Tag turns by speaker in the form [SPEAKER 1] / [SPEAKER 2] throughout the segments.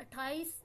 [SPEAKER 1] 28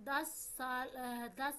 [SPEAKER 1] 10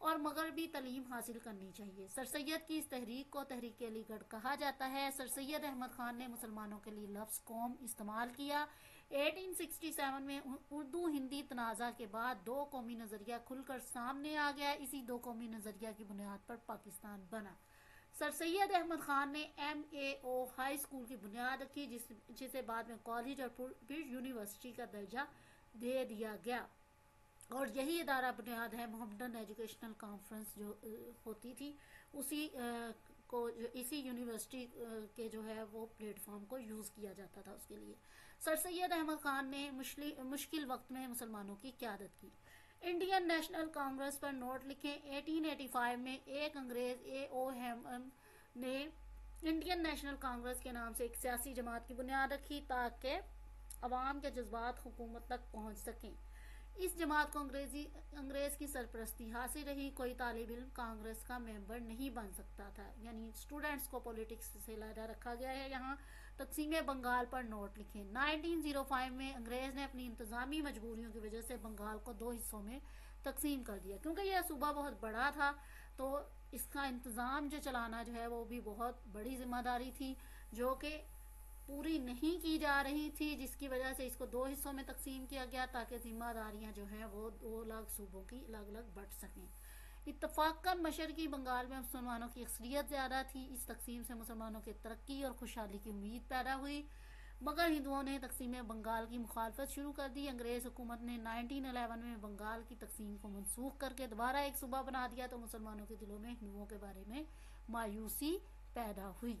[SPEAKER 1] اور مغربی تعلیم حاصل کرنی چاہیے۔ سر سید کی اس تحریک کو تحریک علی گڑھ کہا جاتا ہے۔ سر سید احمد خان نے مسلمانوں کے لیے لفظ قوم استعمال کیا۔ 1867 میں اردو ہندی تنازع کے بعد دو قومی نظریہ کھل کر سامنے آ گیا۔ اسی دو قومی نظریہ کی بنیاد پر پاکستان بنا۔ سر سید احمد خان نے MAO ہائی اسکول کی بنیاد رکھی، جسے بعد میں کالج اور پھر یونیورسٹی کا درجہ دے دیا گیا، اور یہی ادارہ بنیاد ہے محمدن ایجوکیشنل کانفرنس جو ہوتی تھی، اسی یونیورسٹی کے جو ہے وہ پلیٹ فارم کو یوز کیا جاتا تھا اس کے لیے۔ سر سید احمد خان نے مشکل وقت میں مسلمانوں کی قیادت کی۔ انڈین نیشنل کانگریس پر نوٹ لکھیں۔ 1885 میں ایک انگریز AO ہیمن نے انڈین نیشنل کانگریس کے نام سے ایک سیاسی جماعت کی بنیاد رکھی تاکہ عوام کے جذبات حکومت تک پہنچ سکیں۔ اس جماعت کو انگریز کی سرپرستی حاصل رہی۔ کوئی طالب علم کانگریس کا ممبر نہیں بن سکتا تھا، یعنی اسٹوڈنٹس کو پولیٹکس سے علیحدہ رکھا گیا ہے۔ یہاں تقسیم بنگال پر نوٹ لکھیں۔ 1905 میں انگریز نے اپنی انتظامی مجبوریوں کی وجہ سے بنگال کو دو حصوں میں تقسیم کر دیا۔ کیونکہ یہ صوبہ بہت بڑا تھا تو اس کا انتظام جو چلانا جو ہے وہ بھی بہت بڑی ذمہ داری تھی، جو کہ پوری نہیں کی جا رہی تھی، جس کی وجہ سے اس کو دو حصوں میں تقسیم کیا گیا تاکہ ذمہ داریاں جو ہیں وہ دو الگ صوبوں کی الگ الگ بٹ سکیں۔ اتفاقاً مشرقی بنگال میں مسلمانوں کی اکثریت زیادہ تھی۔ اس تقسیم سے مسلمانوں کی ترقی اور خوشحالی کی امید پیدا ہوئی، مگر ہندوؤں نے تقسیم بنگال کی مخالفت شروع کر دی۔ انگریز حکومت نے 1911 میں بنگال کی تقسیم کو منسوخ کر کے دوبارہ ایک صوبہ بنا دیا تو مسلمانوں کے دلوں میں ہندوؤں کے بارے میں مایوسی پیدا ہوئی۔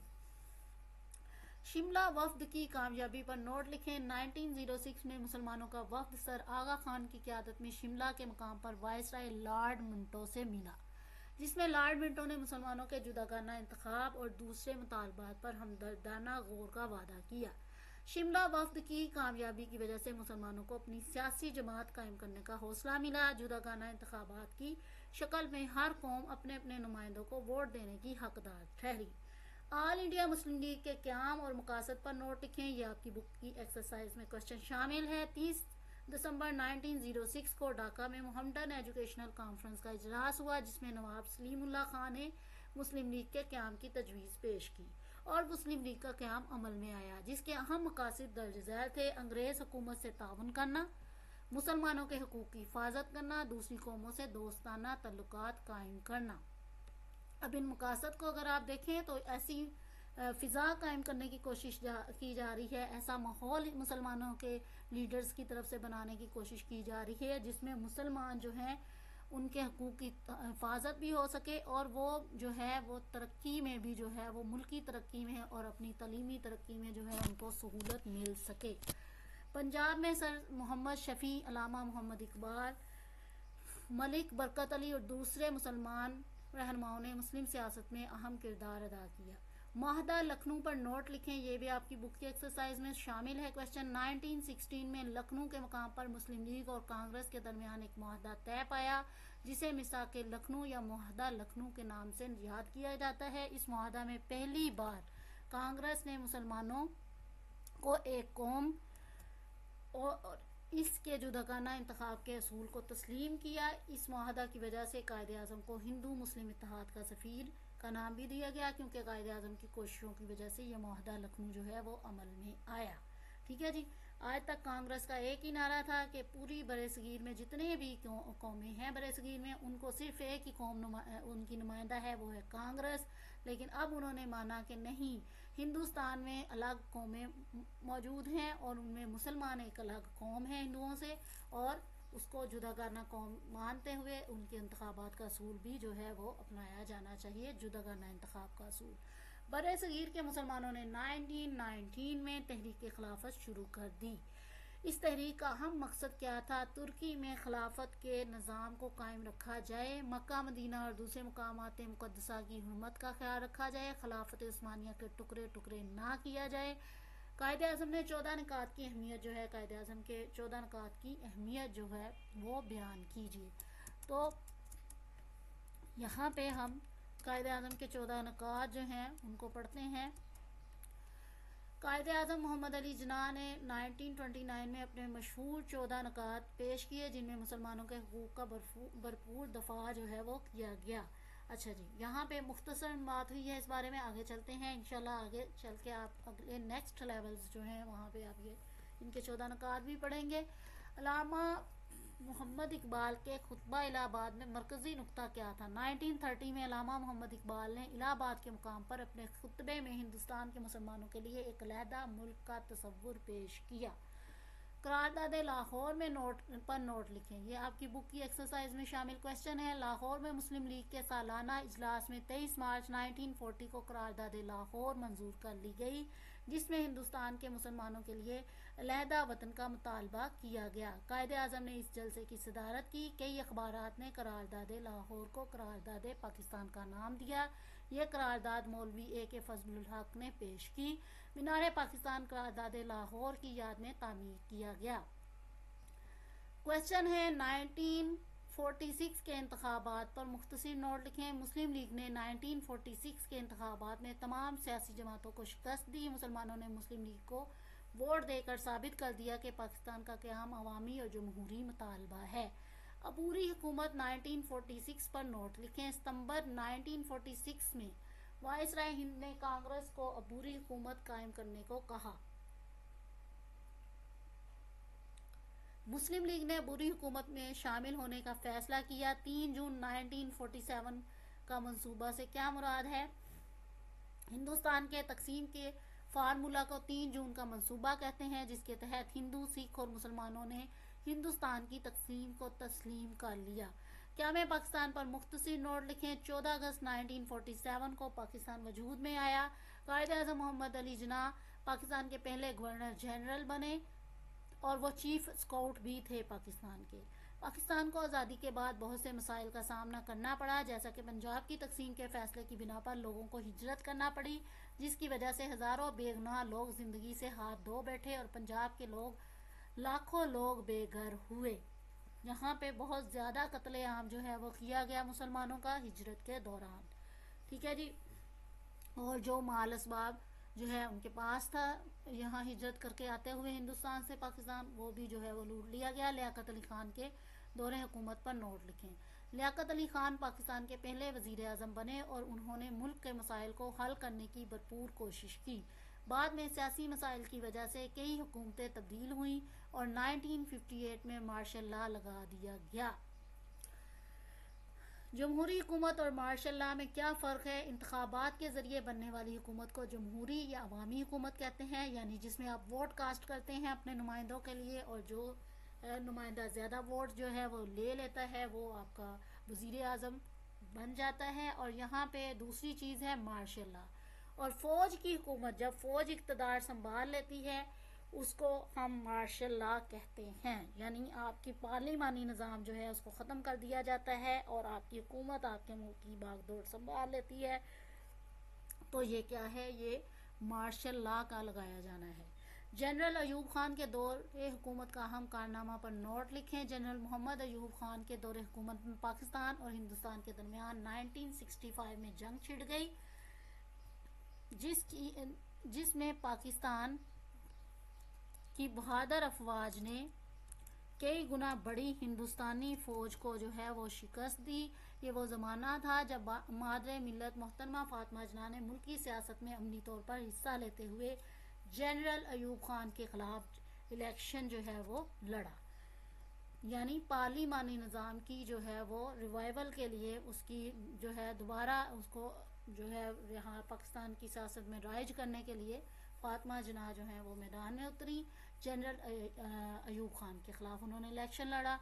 [SPEAKER 1] شملہ وفد کی کامیابی پر نوٹ لکھیں۔ 1906 میں مسلمانوں کا وفد سر آغا خان کی قیادت میں شملہ کے مقام پر وائسرائے لارڈ منٹو سے ملا، جس میں لارڈ منٹو نے مسلمانوں کے جداگانہ انتخاب اور دوسرے مطالبات پر ہمدردانہ غور کا وعدہ کیا۔ شملہ وفد کی کامیابی کی وجہ سے مسلمانوں کو اپنی سیاسی جماعت قائم کرنے کا حوصلہ ملا۔ جداگانہ انتخابات کی شکل میں ہر قوم اپنے اپنے نمائندوں کو ووٹ دینے کی حقدار ٹھہری۔ آل انڈیا مسلم لیگ کے قیام اور مقاصد پر نوٹ لکھیں۔ یہ آپ کی بک کی ایکسرسائز میں کوشچن شامل ہے۔ 30 دسمبر 1906 کو ڈھاکہ میں محمدن ایجوکیشنل کانفرنس کا اجلاس ہوا، جس میں نواب سلیم اللہ خان نے مسلم لیگ کے قیام کی تجویز پیش کی اور مسلم لیگ کا قیام عمل میں آیا، جس کے اہم مقاصد درج ذیل تھے: انگریز حکومت سے تعاون کرنا، مسلمانوں کے حقوق کی حفاظت کرنا، دوسری قوموں سے دوستانہ تعلقات قائم کرنا۔ اب ان مقاصد کو اگر آپ دیکھیں تو ایسی فضا قائم کرنے کی کوشش کی جا رہی ہے، ایسا ماحول مسلمانوں کے لیڈرز کی طرف سے بنانے کی کوشش کی جا رہی ہے جس میں مسلمان جو ہیں ان کے حقوق کی حفاظت بھی ہو سکے اور وہ جو ہے وہ ترقی میں بھی جو ہے وہ ملکی ترقی میں اور اپنی تعلیمی ترقی میں جو ہے ان کو سہولت مل سکے۔ پنجاب میں سر محمد شفیع، علامہ محمد اقبال، ملک برکت علی اور دوسرے مسلمان رہنماؤں نے مسلم سیاست میں اہم کردار ادا کیا۔ معاہدہ لکھنؤ پر نوٹ لکھیں۔ یہ بھی آپ کی بک کی ایکسرسائز میں شامل ہے کوشچن۔ 1916 میں لکھنؤ کے مقام پر مسلم لیگ اور کانگریس کے درمیان ایک معاہدہ طے پایا، جسے میثاق لکھنؤ یا معاہدہ لکھنؤ کے نام سے یاد کیا جاتا ہے۔ اس معاہدہ میں پہلی بار کانگریس نے مسلمانوں کو ایک قوم اور اس کے جداگانہ انتخاب کے اصول کو تسلیم کیا۔ اس معاہدہ کی وجہ سے قائد اعظم کو ہندو مسلم اتحاد کا سفیر کا نام بھی دیا گیا، کیونکہ قائد اعظم کی کوششوں کی وجہ سے یہ معاہدہ لکھنؤ جو ہے وہ عمل میں آیا۔ ٹھیک ہے جی، آج تک کانگریس کا ایک ہی نعرہ تھا کہ پوری برِ صغیر میں جتنے بھی قومیں ہیں برِ صغیر میں ان کو صرف ایک ہی قوم ان کی نمائندہ ہے، وہ ہے کانگریس۔ لیکن اب انہوں نے مانا کہ نہیں، ہندوستان میں الگ قومیں موجود ہیں اور ان میں مسلمان ایک الگ قوم ہے ہندوؤں سے، اور اس کو جداگانہ قوم مانتے ہوئے ان کے انتخابات کا اصول بھی جو ہے وہ اپنایا جانا چاہیے، جداگانہ انتخاب کا اصول۔ برِ صغیر کے مسلمانوں نے 1919 میں تحریک خلافت شروع کر دی۔ اس تحریک کا اہم مقصد کیا تھا؟ ترکی میں خلافت کے نظام کو قائم رکھا جائے، مکہ مدینہ اور دوسرے مقامات مقدسہ کی حرمت کا خیال رکھا جائے، خلافت عثمانیہ کے ٹکڑے ٹکڑے نہ کیا جائے۔ قائد اعظم نے 14 نکات کی اہمیت جو ہے، قائد اعظم کے 14 نکات کی اہمیت جو ہے وہ بیان کیجیے۔ تو یہاں پہ ہم قائد اعظم کے 14 نکات جو ہیں ان کو پڑھتے ہیں۔ قائد اعظم محمد علی جناح نے 1929 میں اپنے مشہور 14 نکات پیش کیے جن میں مسلمانوں کے حقوق کا بھرپور دفاع جو ہے وہ کیا گیا. اچھا جی، یہاں پہ مختصر بات ہوئی ہے اس بارے میں. آگے چلتے ہیں انشاءاللہ. آگے چل کے آپ اگلے نیکسٹ لیولز جو ہیں وہاں پہ آپ یہ ان کے 14 نکات بھی پڑھیں گے. علامہ محمد اقبال کے خطبہ الہ آباد میں مرکزی نقطہ کیا تھا؟ 1930 میں علامہ محمد اقبال نے الہ آباد کے مقام پر اپنے خطبے میں ہندوستان کے مسلمانوں کے لیے ایک علیحدہ ملک کا تصور پیش کیا. قرارداد لاہور میں نوٹ لکھیں. یہ آپ کی بک کی ایکسرسائز میں شامل کویشچن ہے. لاہور میں مسلم لیگ کے سالانہ اجلاس میں 23 مارچ 1940 کو قرارداد لاہور منظور کر لی گئی جس میں ہندوستان کے مسلمانوں کے لیے علیحدہ وطن کا مطالبہ کیا گیا. قائد اعظم نے اس جلسے کی صدارت کی. کئی اخبارات نے قرارداد لاہور کو قرارداد پاکستان کا نام دیا. یہ قرارداد مولوی اے کے فضل الحق نے پیش کی. مینار پاکستان قرارداد لاہور کی یاد میں تعمیر کیا گیا. کویشچن ہے 1946 کے انتخابات پر مختصر نوٹ لکھیں. مسلم لیگ نے 1946 کے انتخابات میں تمام سیاسی جماعتوں کو شکست دی. مسلمانوں نے مسلم لیگ کو ووٹ دے کر ثابت کر دیا کہ پاکستان کا قیام عوامی اور جمہوری مطالبہ ہے. عبوری حکومت 1946 پر نوٹ لکھیں. ستمبر 1946 میں وائسرائے ہند نے کانگریس کو عبوری حکومت قائم کرنے کو کہا. مسلم لیگ نے عبوری حکومت میں شامل ہونے کا فیصلہ کیا. 3 جون 1947 کا منصوبہ سے کیا مراد ہے؟ ہندوستان کے تقسیم کے فارمولہ کو 3 جون کا منصوبہ کہتے ہیں جس کے تحت ہندو، سکھ اور مسلمانوں نے ہندوستان کی تقسیم کو تسلیم کر لیا. قیام پاکستان پر مختصر نوٹ لکھیں. 14 اگست 1947 کو پاکستان وجود میں آیا. قائد اعظم محمد علی جناح پاکستان کے پہلے گورنر جنرل بنے اور وہ چیف اسکاؤٹ بھی تھے پاکستان کے. پاکستان کو آزادی کے بعد بہت سے مسائل کا سامنا کرنا پڑا جیسا کہ پنجاب کی تقسیم کے فیصلے کی بنا پر لوگوں کو ہجرت کرنا پڑی جس کی وجہ سے ہزاروں بے گناہ لوگ زندگی سے ہاتھ دھو بیٹھے اور پنجاب کے لاکھوں لوگ بے گھر ہوئے. یہاں پہ بہت زیادہ قتل عام جو ہے وہ کیا گیا مسلمانوں کا ہجرت کے دوران. ٹھیک ہے جی. اور جو مال اسباب جو ہے ان کے پاس تھا یہاں ہجرت کر کے آتے ہوئے ہندوستان سے پاکستان وہ بھی جو ہے وہ لوٹ لیا گیا. لیاقت علی خان کے دور حکومت پر نوٹ لکھیں. لیاقت علی خان پاکستان کے پہلے وزیر اعظم بنے اور انہوں نے ملک کے مسائل کو حل کرنے کی بھرپور کوشش کی. بعد میں سیاسی مسائل کی وجہ سے کئی حکومتیں تبدیل ہوئیں اور 1958 میں مارشل لا لگا دیا گیا. جمہوری حکومت اور مارشل لا میں کیا فرق ہے؟ انتخابات کے ذریعے بننے والی حکومت کو جمہوری یا عوامی حکومت کہتے ہیں یعنی جس میں آپ ووٹ کاسٹ کرتے ہیں اپنے نمائندوں کے لیے اور جو نمائندہ زیادہ ووٹ جو ہے وہ لے لیتا ہے وہ آپ کا وزیر اعظم بن جاتا ہے. اور یہاں پہ دوسری چیز ہے مارشل لا. اور فوج کی حکومت جب فوج اقتدار سنبھال لیتی ہے اس کو ہم مارشل لا کہتے ہیں یعنی آپ کی پارلیمانی نظام جو ہے اس کو ختم کر دیا جاتا ہے اور آپ کی حکومت آپ کے ملک کی باغ دوڑ سنبھال لیتی ہے. تو یہ کیا ہے؟ یہ مارشل لا کا لگایا جانا ہے. جنرل ایوب خان کے دور حکومت کا اہم کارنامہ پر نوٹ لکھیں. جنرل محمد ایوب خان کے دور حکومت میں پاکستان اور ہندوستان کے درمیان 1965 میں جنگ چھڑ گئی جس میں پاکستان کی بہادر افواج نے کئی گنا بڑی ہندوستانی فوج کو جو ہے وہ شکست دی. یہ وہ زمانہ تھا جب مادر ملت محترمہ فاطمہ جناح نے ملکی سیاست میں عملی طور پر حصہ لیتے ہوئے جنرل ایوب خان کے خلاف الیکشن جو ہے وہ لڑا. یعنی پارلیمانی نظام کی جو ہے وہ ریوائول کے لیے اس کی جو ہے دوبارہ اس کو جو ہے یہاں پاکستان کی سیاست میں رائج کرنے کے لیے فاطمہ جناح جو ہیں وہ میدان میں اتری. جنرل ایوب خان کے خلاف انہوں نے الیکشن لڑا.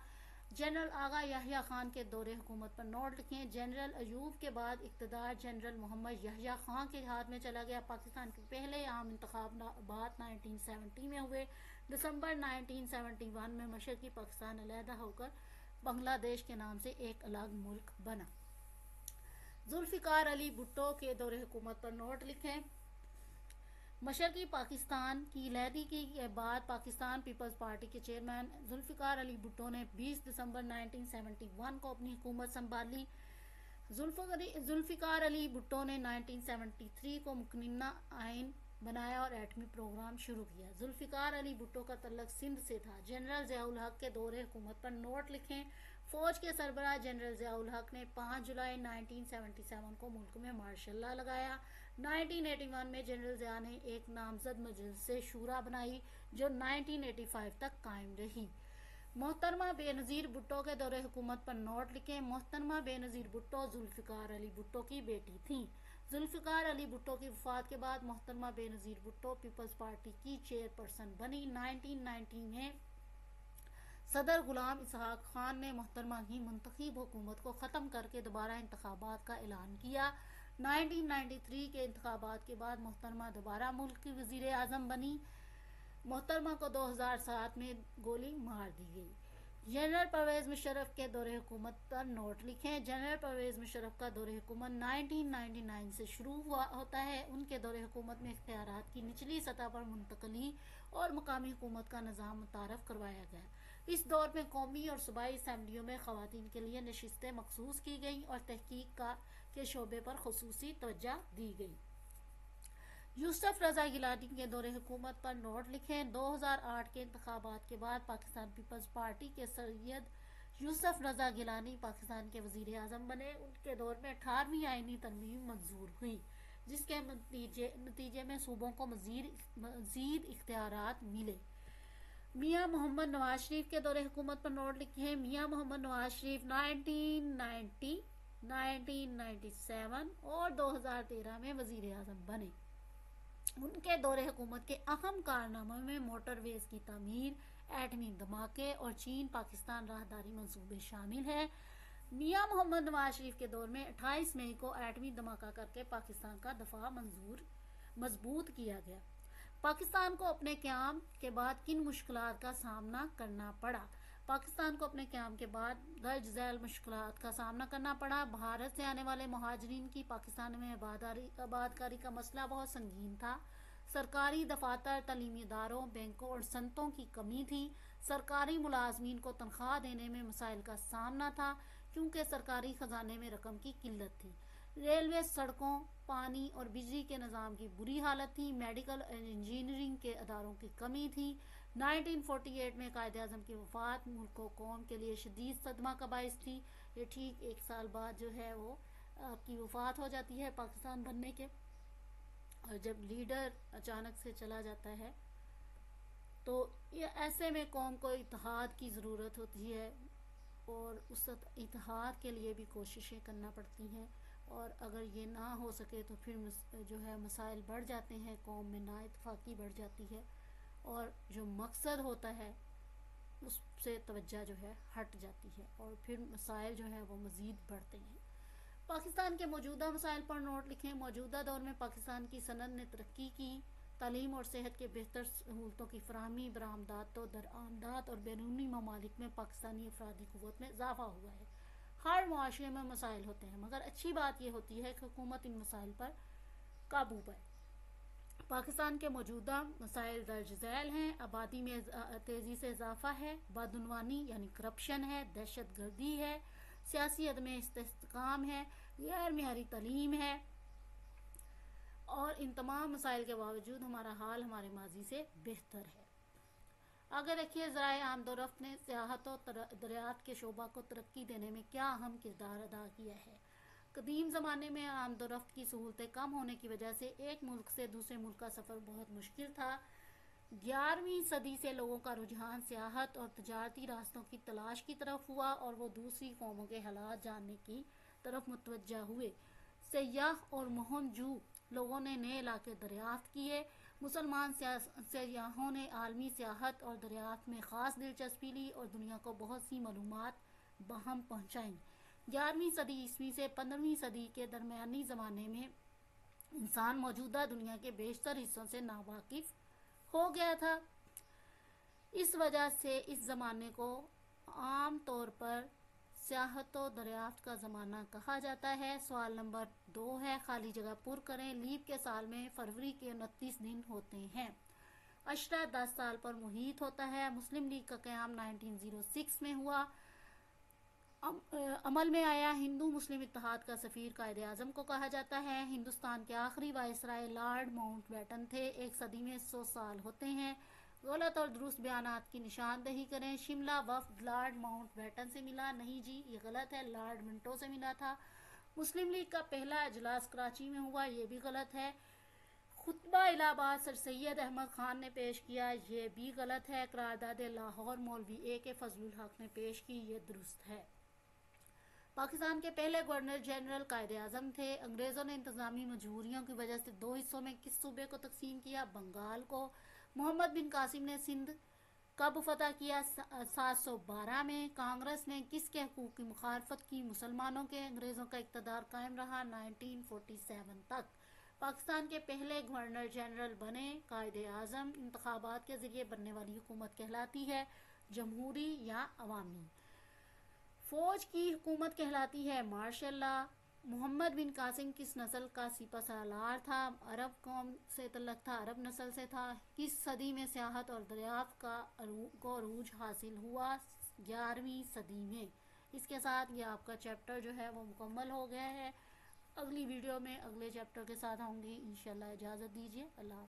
[SPEAKER 1] جنرل آغا یحییٰ خان کے دور حکومت پر نوٹ لکھیں. جنرل ایوب کے بعد اقتدار جنرل محمد یحییٰ خان کے ہاتھ میں چلا گیا. پاکستان کے پہلے عام انتخابات 1970 میں ہوئے. دسمبر 1971 میں مشرقی پاکستان علیحدہ ہو کر بنگلہ دیش کے نام سے ایک الگ ملک بنا. ذوالفقار علی بھٹو کے دور حکومت پر نوٹ لکھیں. مشرقی پاکستان کی علیحدگی کے بعد پاکستان پیپلز پارٹی کے چیئرمین ذوالفقار علی بھٹو نے 20 دسمبر 1971 کو اپنی حکومت سنبھالی. ذوالفقار علی بھٹو نے 1973 کو مقننہ آئین بنایا اور ایٹمی پروگرام شروع کیا۔ ذوالفقار علی بھٹو کا تعلق سندھ سے تھا۔ جنرل ضیاء الحق کے دور حکومت پر نوٹ لکھیں۔ فوج کے سربراہ جنرل ضیاء الحق نے 5 جولائی 1977 کو ملک میں مارشل لا لگایا۔ 1981 میں جنرل ضیاء نے ایک نامزد مجلس شورا بنائی جو 1985 تک قائم رہی۔ محترمہ بے نظیر بھٹو کے دور حکومت پر نوٹ لکھیں۔ محترمہ بے نظیر بھٹو ذوالفقار علی بھٹو کی بیٹی تھیں۔ ذوالفقار علی بھٹو کی وفات کے بعد محترمہ بے نظیر بھٹو پیپلز پارٹی کی چیئرپرسن بنی۔ 1990 میں صدر غلام اسحاق خان نے محترمہ کی منتخب حکومت کو ختم کر کے دوبارہ انتخابات کا اعلان کیا۔ 1993 کے انتخابات کے بعد محترمہ دوبارہ ملک کی وزیر اعظم بنی۔ محترمہ کو 2007 میں گولی مار دی گئی۔ جنرل پرویز مشرف کے دور حکومت پر نوٹ لکھیں۔ جنرل پرویز مشرف کا دور حکومت 1999 سے شروع ہوتا ہے۔ ان کے دور حکومت میں اختیارات کی نچلی سطح پر منتقلی اور مقامی حکومت کا نظام متعارف کروایا گیا۔ اس دور میں قومی اور صوبائی اسمبلیوں میں خواتین کے لیے نشستیں مخصوص کی گئیں اور تحقیق کے شعبے پر خصوصی توجہ دی گئی۔ یوسف رضا گیلانی کے دور حکومت پر نوٹ لکھیں۔ 2008 کے انتخابات کے بعد پاکستان پیپلز پارٹی کے سید یوسف رضا گیلانی پاکستان کے وزیر اعظم بنے۔ ان کے دور میں 18ویں آئینی ترمیم منظور ہوئی، جس کے نتیجے میں صوبوں کو مزید اختیارات ملے۔ میاں محمد نواز شریف کے دور حکومت پر نوٹ لکھیں۔ میاں محمد نواز شریف 1990، 1997 اور 2013 میں وزیر اعظم بنے۔ ان کے دور حکومت کے اہم کارناموں میں موٹر ویز کی تعمیر، ایٹمی دھماکے اور چین پاکستان راہداری منصوبے شامل ہیں۔ میاں محمد نواز شریف کے دور میں 28 مئی کو ایٹمی دھماکہ کر کے پاکستان کا دفاع مضبوط کیا گیا۔ پاکستان کو اپنے قیام کے بعد کن مشکلات کا سامنا کرنا پڑا؟ پاکستان کو اپنے قیام کے بعد درج ذیل مشکلات کا سامنا کرنا پڑا۔ بھارت سے آنے والے مہاجرین کی پاکستان میں آبادکاری کا مسئلہ بہت سنگین تھا۔ سرکاری دفاتر، تعلیمی اداروں، بینکوں اور صنعتوں کی کمی تھی۔ سرکاری ملازمین کو تنخواہ دینے میں مسائل کا سامنا تھا کیونکہ سرکاری خزانے میں رقم کی قلت تھی۔ ریلوے، سڑکوں، پانی اور بجلی کے نظام کی بری حالت تھی۔ میڈیکل اور انجینئرنگ کے اداروں کی کمی تھی۔ 1948 میں قائد اعظم کی وفات ملک و قوم کے لیے شدید صدمہ کا باعث تھی۔ یہ ٹھیک ایک سال بعد جو ہے وہ آپ کی وفات ہو جاتی ہے پاکستان بننے کے، اور جب لیڈر اچانک سے چلا جاتا ہے تو یہ ایسے میں قوم کو اتحاد کی ضرورت ہوتی ہے، اور اس اتحاد کے لیے بھی کوششیں کرنا پڑتی ہیں، اور اگر یہ نہ ہو سکے تو پھر جو ہے مسائل بڑھ جاتے ہیں، قوم میں نا اتفاقی بڑھ جاتی ہے، اور جو مقصد ہوتا ہے اس سے توجہ جو ہے ہٹ جاتی ہے، اور پھر مسائل جو ہے وہ مزید بڑھتے ہیں۔ پاکستان کے موجودہ مسائل پر نوٹ لکھیں۔ موجودہ دور میں پاکستان کی صنعت نے ترقی کی۔ تعلیم اور صحت کے بہتر سہولتوں کی فراہمی، برآمدات و درآمدات اور بیرونی ممالک میں پاکستانی افرادی قوت میں اضافہ ہوا ہے۔ ہر معاشرے میں مسائل ہوتے ہیں، مگر اچھی بات یہ ہوتی ہے کہ حکومت ان مسائل پر قابو پائے۔ پاکستان کے موجودہ مسائل درج ذیل ہیں۔ آبادی میں تیزی سے اضافہ ہے، بدعنوانی یعنی کرپشن ہے، دہشت گردی ہے، سیاسی عدم استحکام ہے، غیر معیاری تعلیم ہے، اور ان تمام مسائل کے باوجود ہمارا حال ہمارے ماضی سے بہتر ہے۔ اگر دیکھیے ذرائع آمد و رفت نے سیاحت و دریافت کے شعبہ کو ترقی دینے میں کیا اہم کردار ادا کیا ہے۔ قدیم زمانے میں آمد و رفت کی سہولتیں کم ہونے کی وجہ سے ایک ملک سے دوسرے ملک کا سفر بہت مشکل تھا۔ 11ویں صدی سے لوگوں کا رجحان سیاحت اور تجارتی راستوں کی تلاش کی طرف ہوا، اور وہ دوسری قوموں کے حالات جاننے کی طرف متوجہ ہوئے۔ سیاح اور مہم جو لوگوں نے نئے علاقے دریافت کیے۔ مسلمان سیاحوں نے عالمی سیاحت اور دریافت میں خاص دلچسپی لی اور دنیا کو بہت سی معلومات باہم پہنچائیں۔ 11ویں صدی عیسوی سے 15ویں صدی کے درمیانی زمانے میں انسان موجودہ دنیا کے بیشتر حصوں سے ناواقف ہو گیا تھا۔ اس وجہ سے اس زمانے کو عام طور پر سیاحت و دریافت کا زمانہ کہا جاتا ہے۔ سوال نمبر 2 ہے، خالی جگہ پر کریں۔ لیپ کے سال میں فروری کے 29 دن ہوتے ہیں۔ عشرہ 10 سال پر محیط ہوتا ہے۔ مسلم لیگ کا قیام 1906 میں ہوا۔ عمل میں آیا۔ ہندو مسلم اتحاد کا سفیر قائد اعظم کو کہا جاتا ہے۔ ہندوستان کے آخری وائسرائے لارڈ ماؤنٹ بیٹن تھے۔ 1 صدی میں 100 سال ہوتے ہیں۔ غلط اور درست بیانات کی نشاندہی کریں۔ شملہ وفد لارڈ ماؤنٹ بیٹن سے ملا؟ نہیں جی، یہ غلط ہے، لارڈ منٹو سے ملا تھا۔ مسلم لیگ کا پہلا اجلاس کراچی میں ہوا؟ یہ بھی غلط ہے۔ خطبہ الہ آباد سر سید احمد خان نے پیش کیا؟ یہ بھی غلط ہے۔ قرارداد لاہور مولوی اے کے فضل الحق نے پیش کی؟ یہ درست ہے۔ پاکستان کے پہلے گورنر جنرل قائد اعظم تھے۔ انگریزوں نے انتظامی مجبوریوں کی وجہ سے 2 حصوں میں کس صوبے کو تقسیم کیا؟ بنگال کو۔ محمد بن قاسم نے سندھ کب فتح کیا؟ 712 میں۔ کانگریس نے کس کے حقوق کی مخالفت کی؟ مسلمانوں کے۔ انگریزوں کا اقتدار قائم رہا 1947 تک۔ پاکستان کے پہلے گورنر جنرل بنے قائد اعظم۔ انتخابات کے ذریعے بننے والی حکومت کہلاتی ہے جمہوری یا عوامی؟ فوج کی حکومت کہلاتی ہے مارشل لا۔ محمد بن قاسم کس نسل کا سپہ سالار تھا؟ عرب قوم سے تعلق تھا، عرب نسل سے تھا۔ کس صدی میں سیاحت اور دریافت کو عروج حاصل ہوا؟ 11ویں صدی میں۔ اس کے ساتھ یہ آپ کا چیپٹر جو ہے وہ مکمل ہو گیا ہے۔ اگلی ویڈیو میں اگلے چیپٹر کے ساتھ آؤں گی انشاءاللہ۔ اجازت دیجیے، اللہ حافظ۔